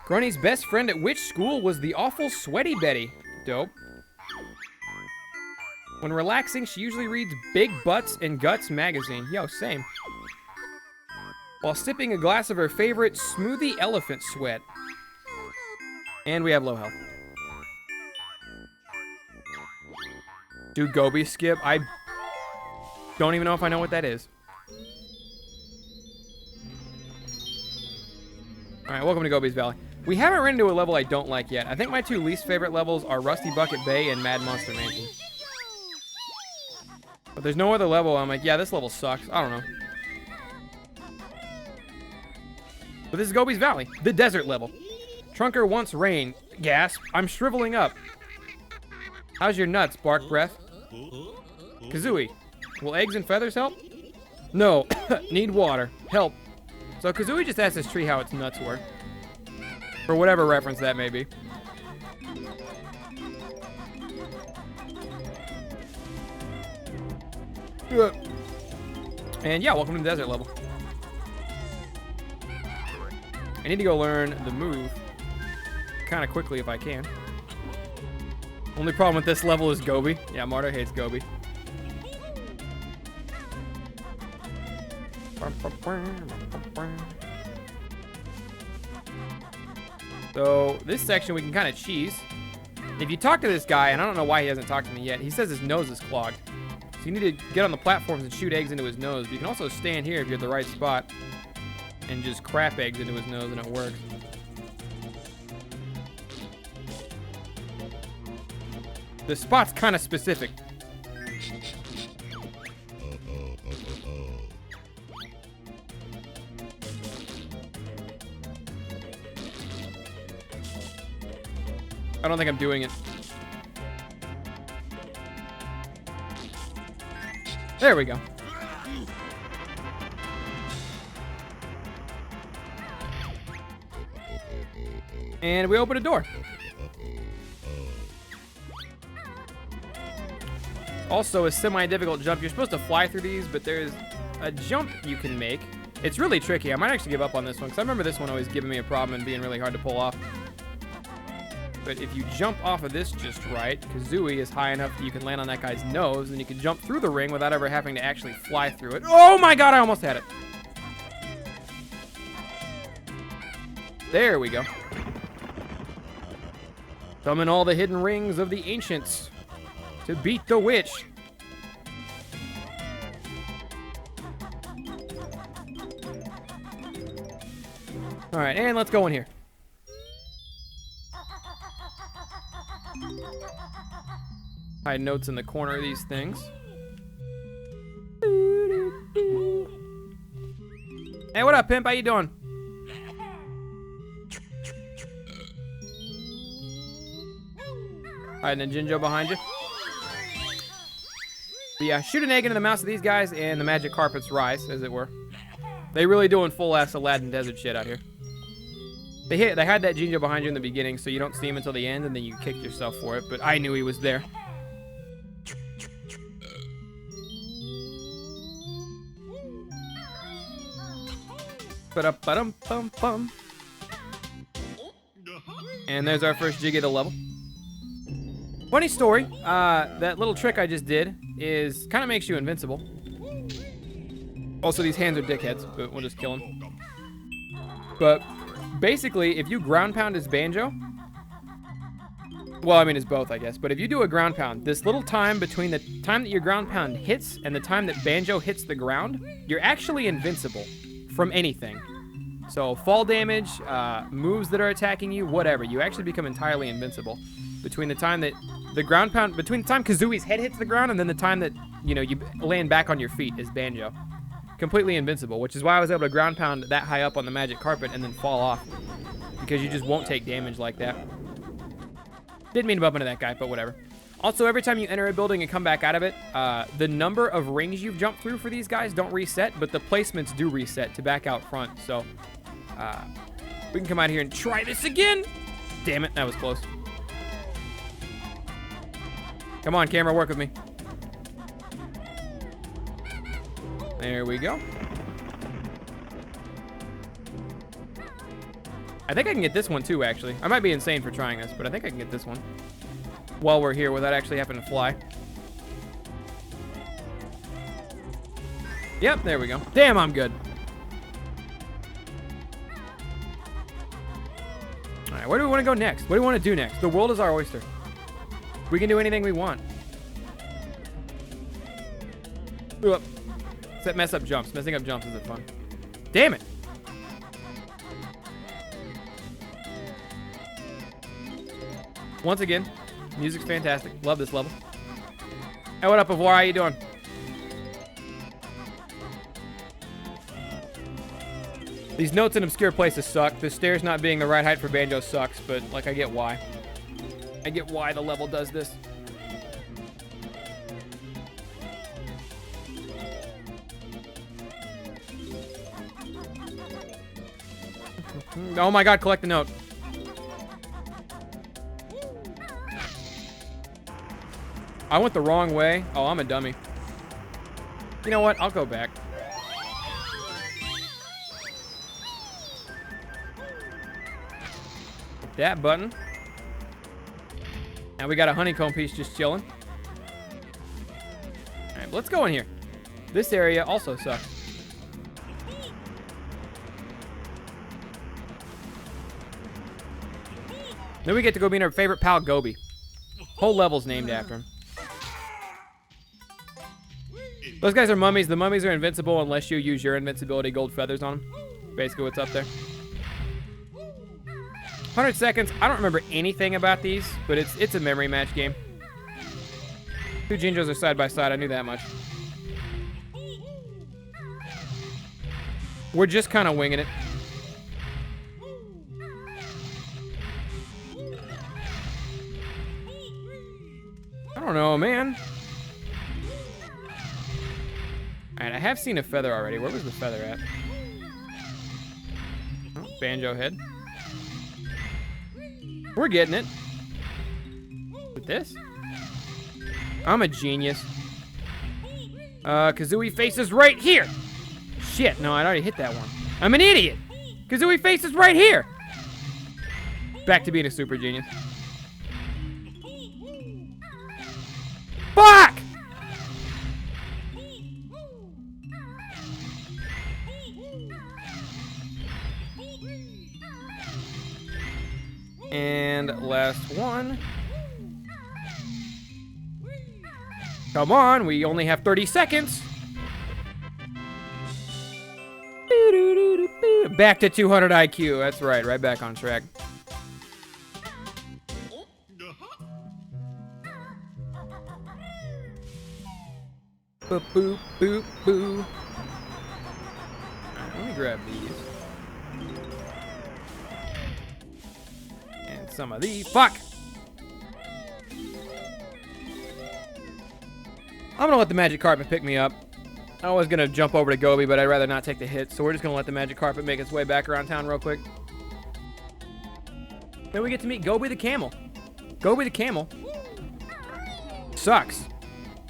Granny's best friend at which school was the awful Sweaty Betty? Dope. When relaxing, she usually reads Big Butts and Guts magazine. Yo, same. While sipping a glass of her favorite smoothie elephant sweat. And we have low health. Do Gobi skip? I don't even know if I know what that is. Alright, welcome to Gobi's Valley. We haven't run into a level I don't like yet. I think my two least favorite levels are Rusty Bucket Bay and Mad Monster Mansion. But there's no other level I'm like, yeah, this level sucks. I don't know. But this is Gobi's Valley, the desert level. Trunker wants rain. Gasp. I'm shriveling up. How's your nuts, Bark Breath? Kazooie. Will eggs and feathers help? No. Need water. Help. So Kazooie just asked this tree how its nuts work. For whatever reference that may be. And yeah, welcome to the desert level. I need to go learn the move kind of quickly if I can. Only problem with this level is Gobi. Yeah, Marta hates Gobi. So this section we can kind of cheese. If you talk to this guy, and I don't know why he hasn't talked to me yet, he says his nose is clogged. So you need to get on the platforms and shoot eggs into his nose. But you can also stand here if you're at the right spot and just crap eggs into his nose and it works. The spot's kind of specific. I don't think I'm doing it. There we go. And we open a door. Also, a semi-difficult jump. You're supposed to fly through these, but there's a jump you can make. It's really tricky. I might actually give up on this one, because I remember this one always giving me a problem and being really hard to pull off. But if you jump off of this just right, Kazooie is high enough that you can land on that guy's nose, and you can jump through the ring without ever having to actually fly through it. Oh my god, I almost had it. There we go. Summon all the hidden rings of the ancients to beat the witch. All right, and let's go in here. Hide notes in the corner of these things. Hey, what up, pimp? How you doing? Hiding a Jinjo behind you. But yeah, shoot an egg into the mouths of these guys and the magic carpets rise, as it were. They really doing full-ass Aladdin desert shit out here. They had that Jinjo behind you in the beginning, so you don't see him until the end, and then you kick yourself for it, but I knew he was there. Ba-da-ba-dum-bum-bum. And there's our first Jiggy of the level. Funny story, that little trick I just did is kind of makes you invincible. Also, these hands are dickheads, but we'll just kill them. But basically, if you ground pound as Banjo, well, I mean, it's both, I guess. But if you do a ground pound, this little time between the time that your ground pound hits and the time that Banjo hits the ground, you're actually invincible from anything. So fall damage, moves that are attacking you, whatever. You actually become entirely invincible between the time that the ground pound, between the time Kazooie's head hits the ground and then the time that, you know, you land back on your feet as Banjo. Completely invincible, which is why I was able to ground pound that high up on the magic carpet and then fall off. Because you just won't take damage like that. Didn't mean to bump into that guy, but whatever. Also, every time you enter a building and come back out of it, the number of rings you've jumped through for these guys don't reset, but the placements do reset to back out front. So, we can come out here and try this again. Damn it, that was close. Come on, camera, work with me. There we go. I think I can get this one too, actually. I might be insane for trying this, but I think I can get this one while we're here without actually having to fly. Yep, there we go. Damn, I'm good. All right, where do we want to go next? What do we want to do next? The world is our oyster. We can do anything we want. Ooh, except mess up jumps. Messing up jumps isn't fun. Damn it. Once again, music's fantastic. Love this level. Hey, what up, Avoir? How you doing? These notes in obscure places suck. The stairs not being the right height for Banjo sucks, but, like, I get why. I get why the level does this. Oh my god, collect the note. I went the wrong way. Oh, I'm a dummy. You know what? I'll go back. Hit that button. Now we got a honeycomb piece just chilling. Alright, let's go in here. This area also sucks. Then we get to go meet our favorite pal, Gobi. Whole level's named after him. Those guys are mummies. The mummies are invincible unless you use your invincibility gold feathers on them. Basically what's up there. 100 seconds. I don't remember anything about these, but it's a memory match game. Two Jinjos are side by side. I knew that much. We're just kind of winging it. I don't know, man. Alright, I have seen a feather already. Where was the feather at? Oh, Banjo head. We're getting it. With this? I'm a genius. Kazooie face is right here. Shit, no, I'd already hit that one. I'm an idiot. Kazooie face is right here. Back to being a super genius. Fuck! And last one. Come on, we only have 30 seconds. Back to 200 IQ. That's right back on track. Boop, boop, boop, boo. Alright, let me grab these. And some of these. Fuck! I'm gonna let the magic carpet pick me up. I was gonna jump over to Gobi, but I'd rather not take the hit, so we're just gonna let the magic carpet make its way back around town real quick. Then we get to meet Gobi the camel. Gobi the camel sucks.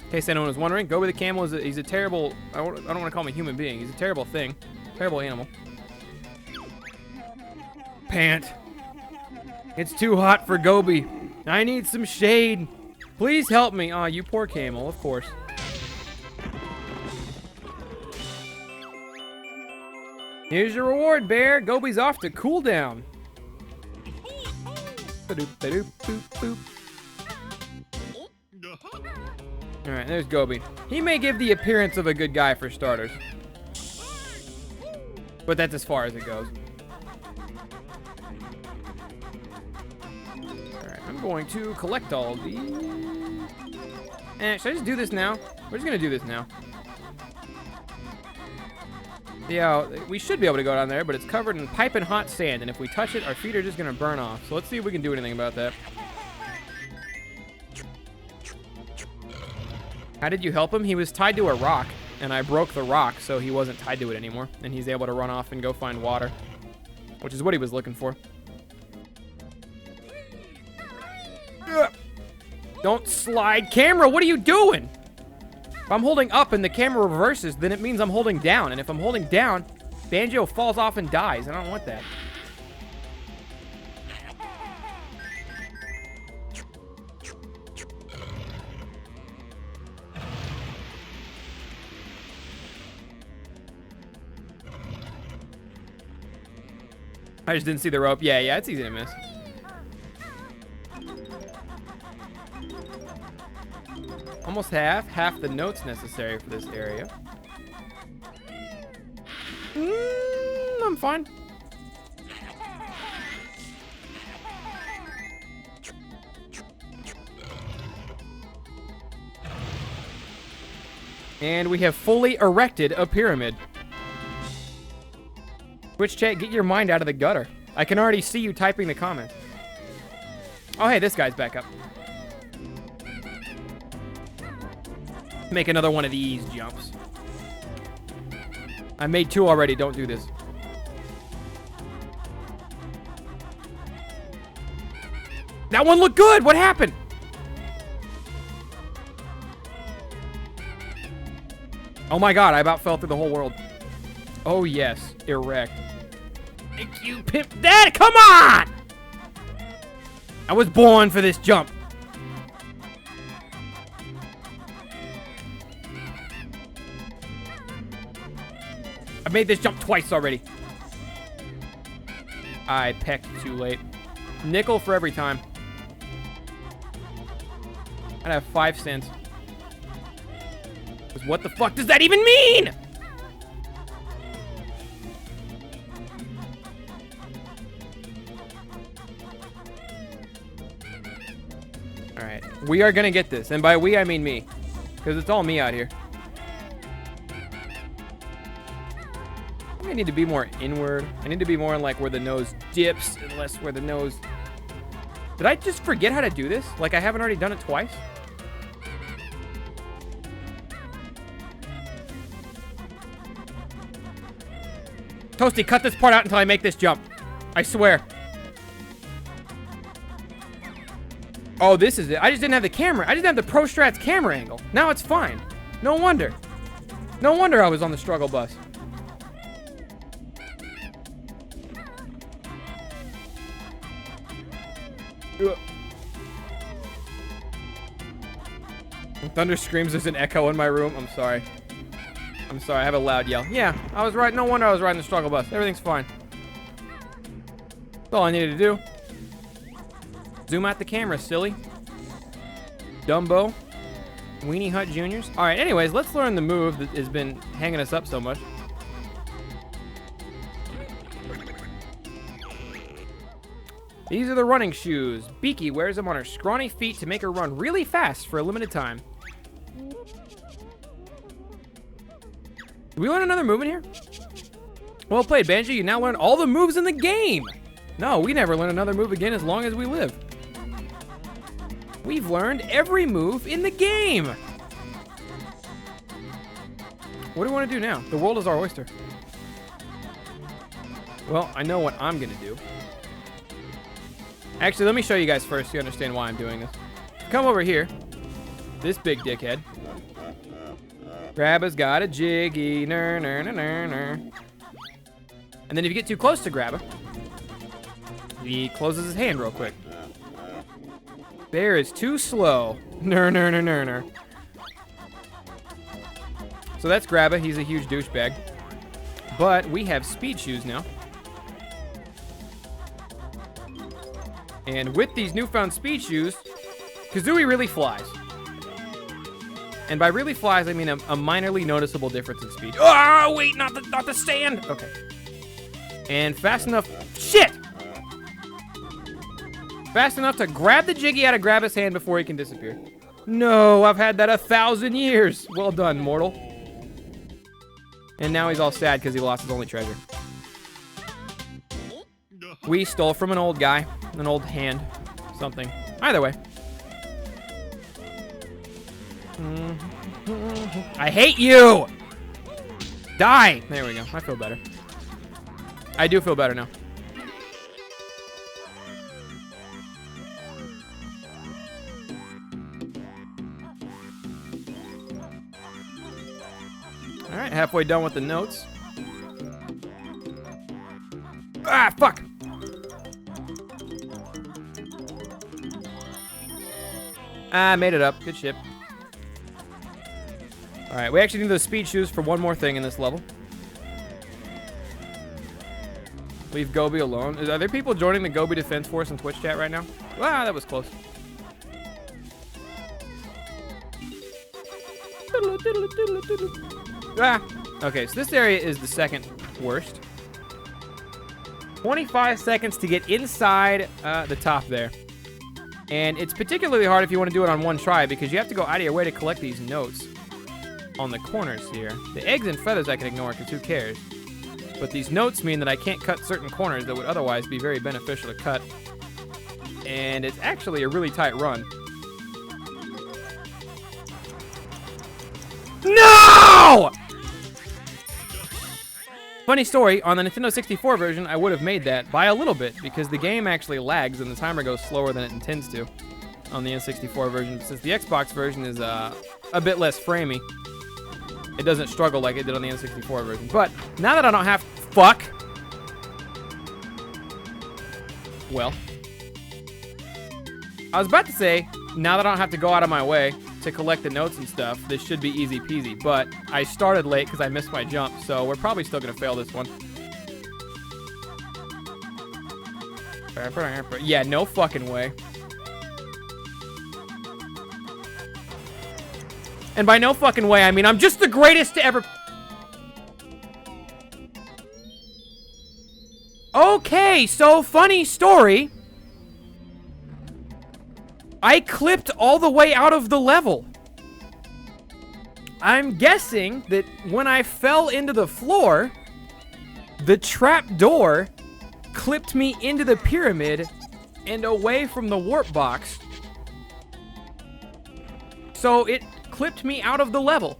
In case anyone was wondering, Gobi the camel is he's a terrible, I don't want to call him a human being. He's a terrible thing. Terrible animal. Pant. It's too hot for Gobi. I need some shade. Please help me. Aw, you poor camel, of course. Here's your reward, bear. Gobi's off to cool down. Alright, there's Gobi. He may give the appearance of a good guy for starters. But that's as far as it goes. Alright, I'm going to collect all of these. Should I just do this now? We're just gonna do this now. Yeah, we should be able to go down there, but it's covered in piping hot sand, and if we touch it, our feet are just gonna burn off. So let's see if we can do anything about that. How did you help him? He was tied to a rock, and I broke the rock, so he wasn't tied to it anymore, and he's able to run off and go find water, which is what he was looking for. Ugh. Don't slide. Camera, what are you doing? If I'm holding up and the camera reverses, then it means I'm holding down. And if I'm holding down, Banjo falls off and dies. I don't want that. I just didn't see the rope. Yeah, it's easy to miss. Almost half the notes necessary for this area. I'm fine. And we have fully erected a pyramid. Twitch chat, get your mind out of the gutter. I can already see you typing the comments. Oh, hey, this guy's back up. Make another one of these jumps. I made 2 already. Don't do this. That one looked good. What happened? Oh my god, I about fell through the whole world. Oh yes, erect. Thank you, Pimp Dad. Come on! I was born for this jump. I made this jump twice already. I pecked too late. Nickel for every time. I'd have 5 cents. What the fuck does that even mean? Alright. We are gonna get this. And by we, I mean me. Because it's all me out here. I need to be more inward. I need to be more in like where the nose dips and less where the nose... Did I just forget how to do this? Like I haven't already done it twice? Toasty, cut this part out until I make this jump. I swear. Oh, this is it. I just didn't have the camera. I didn't have the Pro Strats camera angle. Now it's fine. No wonder. No wonder I was on the struggle bus. Thunder screams, there's an echo in my room. I'm sorry. I'm sorry, I have a loud yell. Yeah, I was right. No wonder I was riding the struggle bus. Everything's fine. That's all I needed to do. Zoom out the camera, silly. Dumbo. Weenie Hut Juniors. Alright, anyways, let's learn the move that has been hanging us up so much. These are the running shoes. Beaky wears them on her scrawny feet to make her run really fast for a limited time. Did we learn another move in here? Well played, Banjo. You now learn all the moves in the game. No, we never learn another move again as long as we live. We've learned every move in the game. What do we want to do now? The world is our oyster. Well, I know what I'm going to do. Actually, let me show you guys first so you understand why I'm doing this. Come over here. This big dickhead. Grabba's got a jiggy. Ner, ner, ner, ner, ner. And then if you get too close to Grabba, he closes his hand real quick. Bear is too slow. Ner, ner, ner, ner, ner. So that's Grabba. He's a huge douchebag. But we have speed shoes now. And with these newfound speed shoes, Kazooie really flies. And by really flies, I mean a minorly noticeable difference in speed. Oh, wait, not the stand. Okay. And fast enough. Shit! Fast enough to grab the jiggy out of Grabba's hand before he can disappear. No, I've had that 1,000 years. Well done, mortal. And now he's all sad because he lost his only treasure. We stole from an old guy. An old hand. Something. Either way. I hate you! Die! There we go. I feel better. I do feel better now. Alright, halfway done with the notes. Ah, fuck! I made it up. Good shit. Alright, we actually need those speed shoes for one more thing in this level. Leave Gobi alone. Are there people joining the Gobi Defense Force in Twitch chat right now? Wow, that was close. Ah. Okay, so this area is the second worst. 25 seconds to get inside the top there. And it's particularly hard if you want to do it on one try because you have to go out of your way to collect these notes on the corners here. The eggs and feathers I can ignore because who cares? But these notes mean that I can't cut certain corners that would otherwise be very beneficial to cut. And it's actually a really tight run. No! Funny story, on the Nintendo 64 version, I would have made that by a little bit because the game actually lags and the timer goes slower than it intends to on the N64 version. Since the Xbox version is a bit less framey, it doesn't struggle like it did on the N64 version. But now that I don't have... Fuck! Well. I was about to say, now that I don't have to go out of my way to collect the notes and stuff, this should be easy peasy, but I started late because I missed my jump, so we're probably still going to fail this one. Yeah, no fucking way. And by no fucking way, I mean I'm just the greatest to ever... Okay, so funny story. I clipped all the way out of the level. I'm guessing that when I fell into the floor, the trap door clipped me into the pyramid and away from the warp box. So it clipped me out of the level.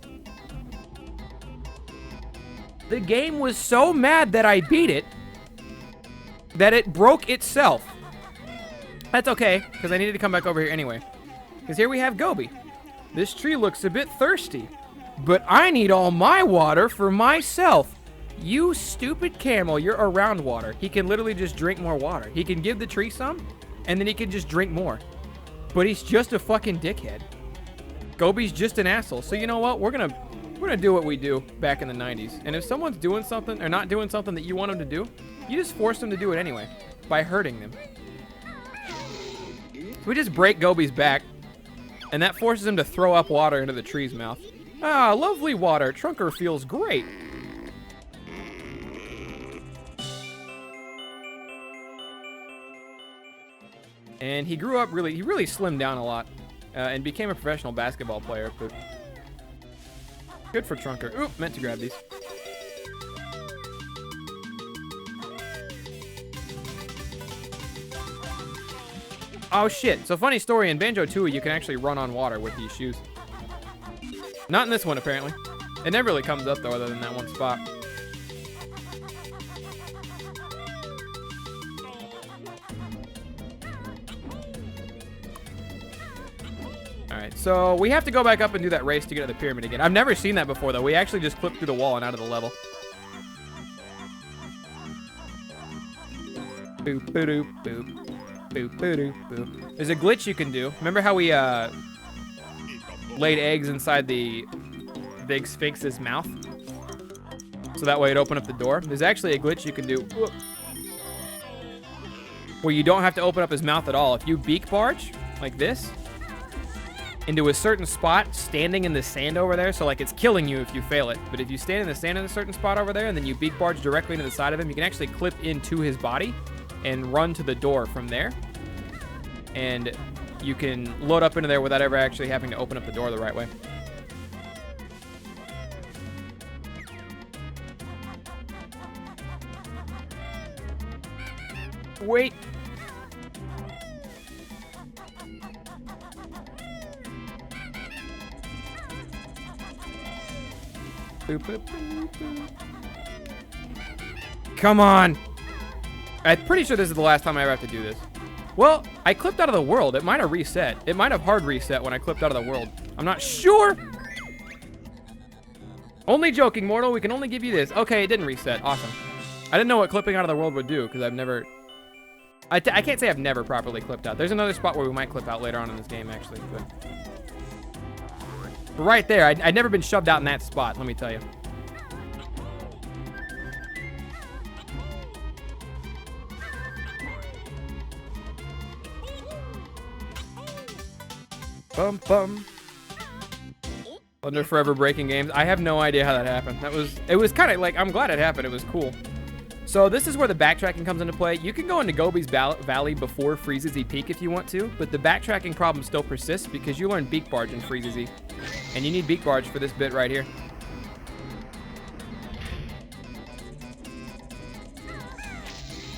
The game was so mad that I beat it that it broke itself. That's okay, because I needed to come back over here anyway. Because here we have Gobi. This tree looks a bit thirsty, but I need all my water for myself. You stupid camel, you're around water. He can literally just drink more water. He can give the tree some, and then he can just drink more. But he's just a fucking dickhead. Gobi's just an asshole. So you know what? We're gonna do what we do back in the 90s. And if someone's doing something or not doing something that you want them to do, you just force them to do it anyway by hurting them. So we just break Gobi's back, and that forces him to throw up water into the tree's mouth. Ah, lovely water. Trunker feels great. And he grew up he really slimmed down a lot and became a professional basketball player, but good for Trunker. Oop, meant to grab these. Oh shit, so funny story, in Banjo-Kazooie you can actually run on water with these shoes. Not in this one apparently. It never really comes up though other than that one spot. Alright, so we have to go back up and do that race to get to the pyramid again. I've never seen that before though. We actually just clipped through the wall and out of the level. Boop, boop, boop. Boop, boop, boop. There's a glitch you can do. Remember how we laid eggs inside the big sphinx's mouth? So that way it'd open up the door. There's actually a glitch you can do where you don't have to open up his mouth at all. If you beak barge, like this, into a certain spot, standing in the sand over there, so like it's killing you if you fail it, but if you stand in the sand in a certain spot over there and then you beak barge directly into the side of him, you can actually clip into his body and run to the door from there. And you can load up into there without ever actually having to open up the door the right way. Wait. Boop, boop, boop, boop. Come on. I'm pretty sure this is the last time I ever have to do this. Well, I clipped out of the world. It might have reset. It might have hard reset when I clipped out of the world. I'm not sure. Only joking, mortal. We can only give you this. Okay, it didn't reset. Awesome. I didn't know what clipping out of the world would do because I've never... I can't say I've never properly clipped out. There's another spot where we might clip out later on in this game, actually. But right there, I'd never been shoved out in that spot, let me tell you. Bum, bum. Thunder forever breaking games. I have no idea how that happened. It was kind of like, I'm glad it happened. It was cool. So this is where the backtracking comes into play. You can go into Gobi's Valley before Freezezy Peak if you want to, but the backtracking problem still persists because you learn Beak Barge in Freezezy. And you need Beak Barge for this bit right here.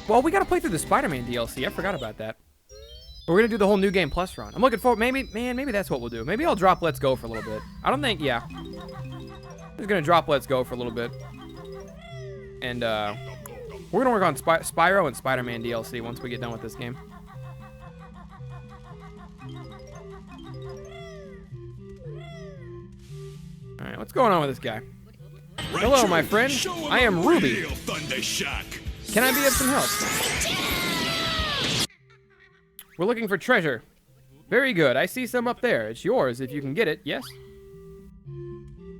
Well, we gotta play through the Spider-Man DLC. I forgot about that. But we're gonna do the whole New Game Plus run. I'm looking forward, maybe that's what we'll do. Maybe I'll drop Let's Go for a little bit. I don't think, yeah. I'm just gonna drop Let's Go for a little bit. And, we're gonna work on Spyro and Spider-Man DLC once we get done with this game. Alright, what's going on with this guy? Hello, my friend. I am Ruby. Can I be of some help? We're looking for treasure. Very good. I see some up there. It's yours if you can get it. Yes?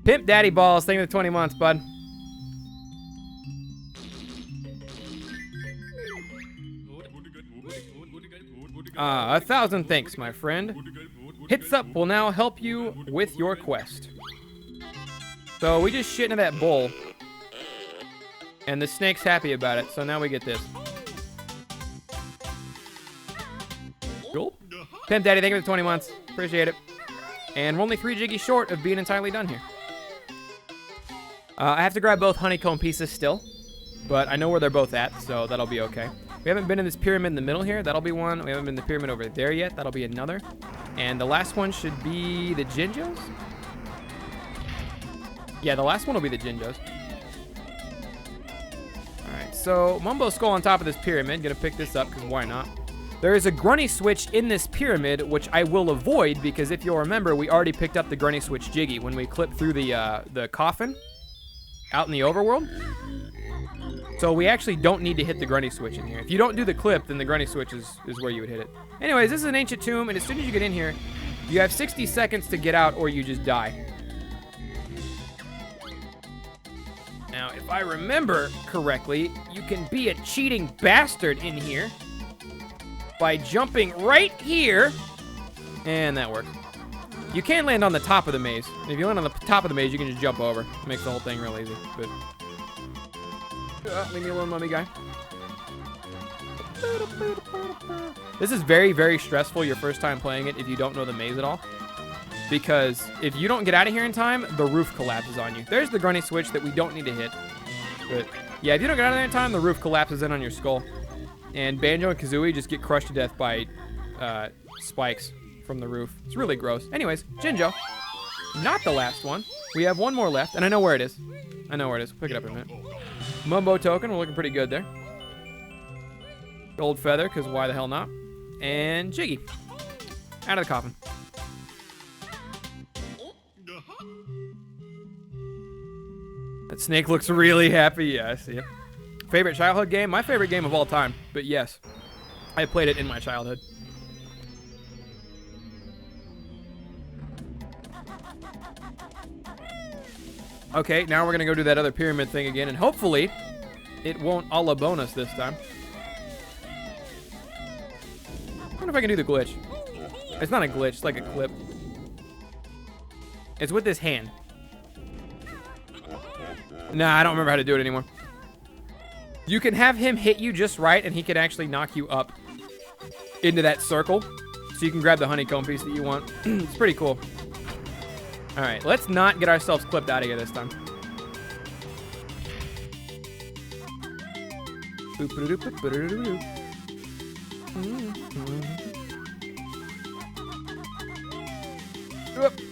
Pimp Daddy Balls. Thank you for the 20 months, bud. Ah, 1,000 thanks, my friend. Hits Up will now help you with your quest. So we just shit into that bowl. And the snake's happy about it, so now we get this. Cool. Pimp Daddy, thank you for the 20 months. Appreciate it. And we're only 3 Jiggy short of being entirely done here. I have to grab both honeycomb pieces still. But I know where they're both at, so that'll be okay. We haven't been in this pyramid in the middle here. That'll be one. We haven't been in the pyramid over there yet. That'll be another. And the last one should be the Jinjos? Yeah, the last one will be the Jinjos. Alright, so Mumbo Skull on top of this pyramid. Gonna pick this up, because why not? There is a Grunny Switch in this pyramid, which I will avoid, because if you'll remember, we already picked up the Grunny Switch Jiggy when we clipped through the coffin out in the overworld. So we actually don't need to hit the Grunny Switch in here. If you don't do the clip, then the Grunny Switch is where you would hit it. Anyways, this is an ancient tomb, and as soon as you get in here, you have 60 seconds to get out or you just die. Now, if I remember correctly, you can be a cheating bastard in here by jumping right here, and that works. You can land on the top of the maze. And if you land on the top of the maze, you can just jump over. It makes the whole thing real easy. But leave me alone, mummy guy. This is very, very stressful your first time playing it if you don't know the maze at all. Because if you don't get out of here in time, the roof collapses on you. There's the Grunny Switch that we don't need to hit. But yeah, if you don't get out of there in time, the roof collapses in on your skull. And Banjo and Kazooie just get crushed to death by spikes from the roof. It's really gross. Anyways, Jinjo. Not the last one. We have one more left, and I know where it is. I know where it is. We'll pick it up in a minute. Mumbo token. We're looking pretty good there. Gold feather, because why the hell not? And Jiggy. Out of the coffin. That snake looks really happy. Yeah, I see it. Favorite childhood game? My favorite game of all time. But yes, I played it in my childhood. Okay, now we're going to go do that other pyramid thing again, and hopefully it won't a la bonus this time. I wonder if I can do the glitch. It's not a glitch, it's like a clip. It's with this hand. Nah, I don't remember how to do it anymore. You can have him hit you just right, and he can actually knock you up into that circle. So you can grab the honeycomb piece that you want. It's pretty cool. Alright, let's not get ourselves clipped out of here this time.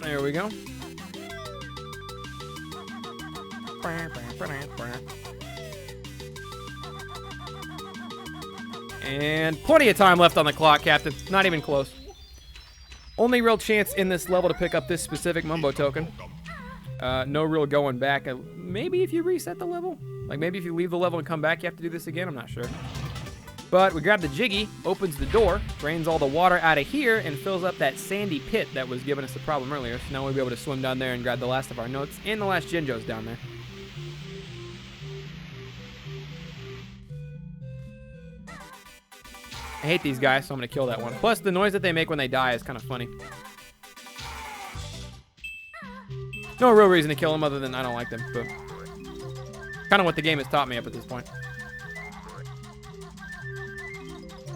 There we go. And plenty of time left on the clock, Captain. Not even close. Only real chance in this level to pick up this specific Mumbo token. No real going back. Maybe if you reset the level? Like maybe if you leave the level and come back, you have to do this again? I'm not sure. But we grab the Jiggy, opens the door, drains all the water out of here, and fills up that sandy pit that was giving us the problem earlier. So now we'll be able to swim down there and grab the last of our notes. And the last Jinjo's down there. I hate these guys, so I'm going to kill that one. Plus, the noise that they make when they die is kind of funny. No real reason to kill them other than I don't like them, but kind of what the game has taught me up at this point.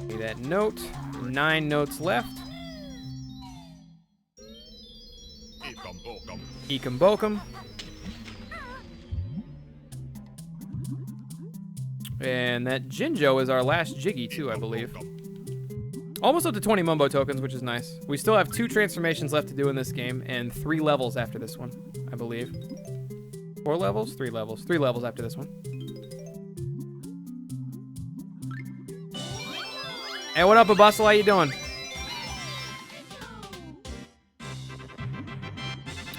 Okay, that note. 9 notes left. Ekum bokum. And that Jinjo is our last Jiggy, too, I believe. Almost up to 20 Mumbo tokens, which is nice. We still have 2 transformations left to do in this game, and 3 levels after this one, I believe. 4 levels? 3 levels. 3 levels after this one. Hey, what up, Abustle? How you doing?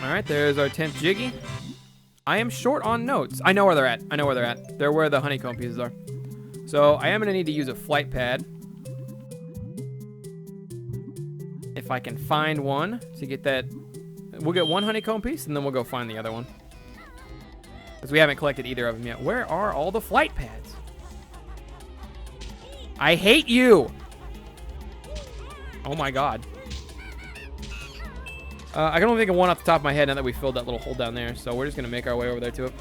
Alright, there's our 10th Jiggy. I am short on notes. I know where they're at. I know where they're at. They're where the honeycomb pieces are. So I am going to need to use a flight pad. If I can find one to get that. We'll get 1 honeycomb piece, and then we'll go find the other one. Because we haven't collected either of them yet. Where are all the flight pads? I hate you! Oh my god. I can only think of one off the top of my head now that we filled that little hole down there. So we're just going to make our way over there to it.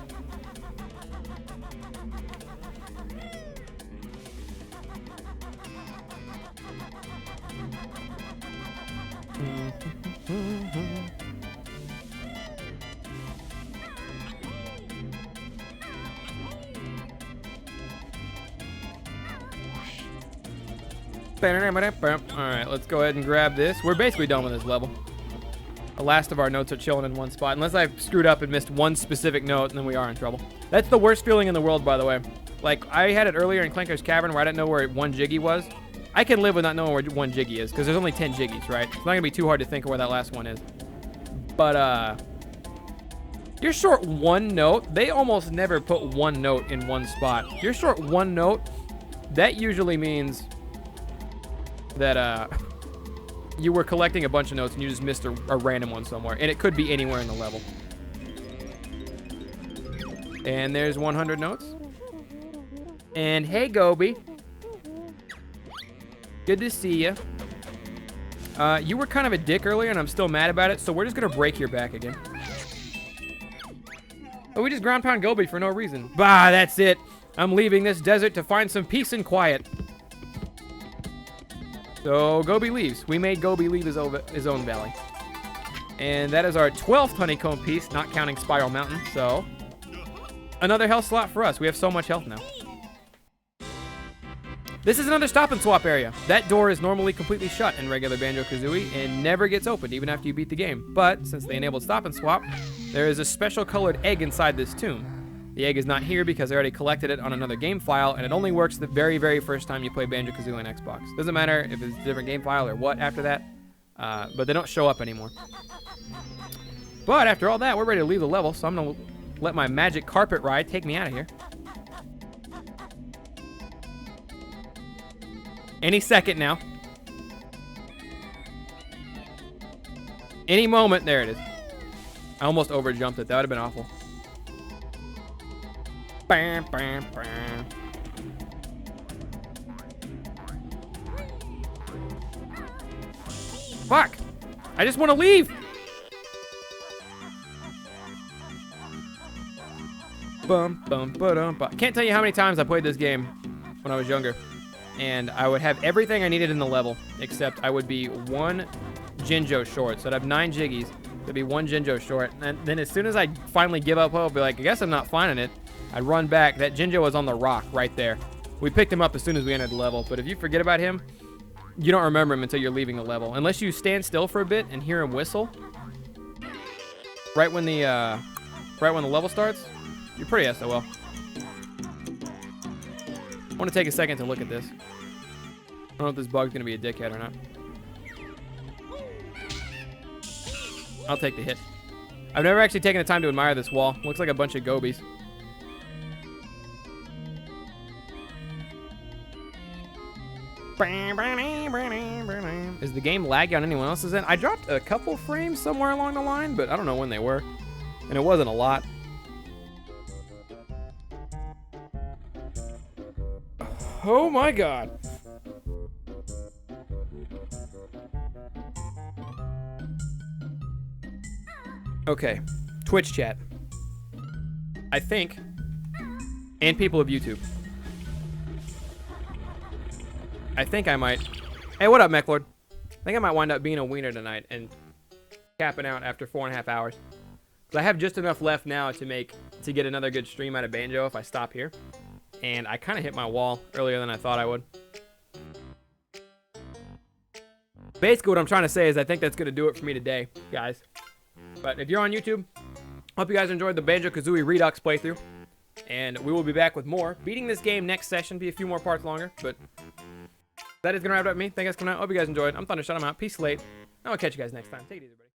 Alright, let's go ahead and grab this. We're basically done with this level. The last of our notes are chilling in one spot. Unless I've screwed up and missed one specific note, and then we are in trouble. That's the worst feeling in the world, by the way. Like, I had it earlier in Clanker's Cavern where I didn't know where 1 Jiggy was. I can live with not knowing where 1 Jiggy is, because there's only 10 Jiggies, right? It's not going to be too hard to think of where that last one is. But, you're short 1 note. They almost never put 1 note in one spot. You're short 1 note. That usually means that, you were collecting a bunch of notes and you just missed a random one somewhere. And it could be anywhere in the level. And there's 100 notes. And hey, Gobi. Good to see you. You were kind of a dick earlier and I'm still mad about it, so we're just going to break your back again. Oh, we just ground pound Gobi for no reason. Bah, that's it. I'm leaving this desert to find some peace and quiet. So Gobi leaves. We made Gobi leave his own valley. And that is our 12th honeycomb piece, not counting Spiral Mountain. So another health slot for us. We have so much health now. This is another stop and swap area. That door is normally completely shut in regular Banjo-Kazooie and never gets opened even after you beat the game. But since they enabled stop and swap, there is a special colored egg inside this tomb. The egg is not here because I already collected it on another game file, and it only works the very, very first time you play Banjo-Kazooie on Xbox. Doesn't matter if it's a different game file or what after that, but they don't show up anymore. But after all that, we're ready to leave the level, so I'm going to let my magic carpet ride take me out of here. Any second now. Any moment. There it is. I almost overjumped it. That would have been awful. Bam, bam, bam. Fuck! I just want to leave! Bum, bum, ba-dum, bum. Can't tell you how many times I played this game when I was younger. And I would have everything I needed in the level, except I would be 1 Jinjo short. So I'd have 9 Jiggies. There'd be 1 Jinjo short. And then as soon as I finally give up hope, I'd be like, I guess I'm not finding it. I'd run back. That Jinjo was on the rock right there. We picked him up as soon as we entered the level. But if you forget about him, you don't remember him until you're leaving the level. Unless you stand still for a bit and hear him whistle. Right when the level starts, you're pretty SOL. I want to take a second to look at this. I don't know if this bug's going to be a dickhead or not. I'll take the hit. I've never actually taken the time to admire this wall. Looks like a bunch of gobies. Is the game laggy on anyone else's end? I dropped a couple frames somewhere along the line, but I don't know when they were. And it wasn't a lot. Oh my god. Okay. Twitch chat. I think. And people of YouTube. I think I might. Hey, what up, Mechlord? I think I might wind up being a wiener tonight and capping out after 4.5 hours. Because I have just enough left now to get another good stream out of Banjo if I stop here. And I kind of hit my wall earlier than I thought I would. Basically, what I'm trying to say is I think that's going to do it for me today, guys. But if you're on YouTube, hope you guys enjoyed the Banjo-Kazooie Redux playthrough. And we will be back with more. Beating this game next session, be a few more parts longer. But that is going to wrap it up with me. Thank you guys for coming out. Hope you guys enjoyed. I'm Thundershot. I'm out. Peace late. I'll catch you guys next time. Take it easy, everybody.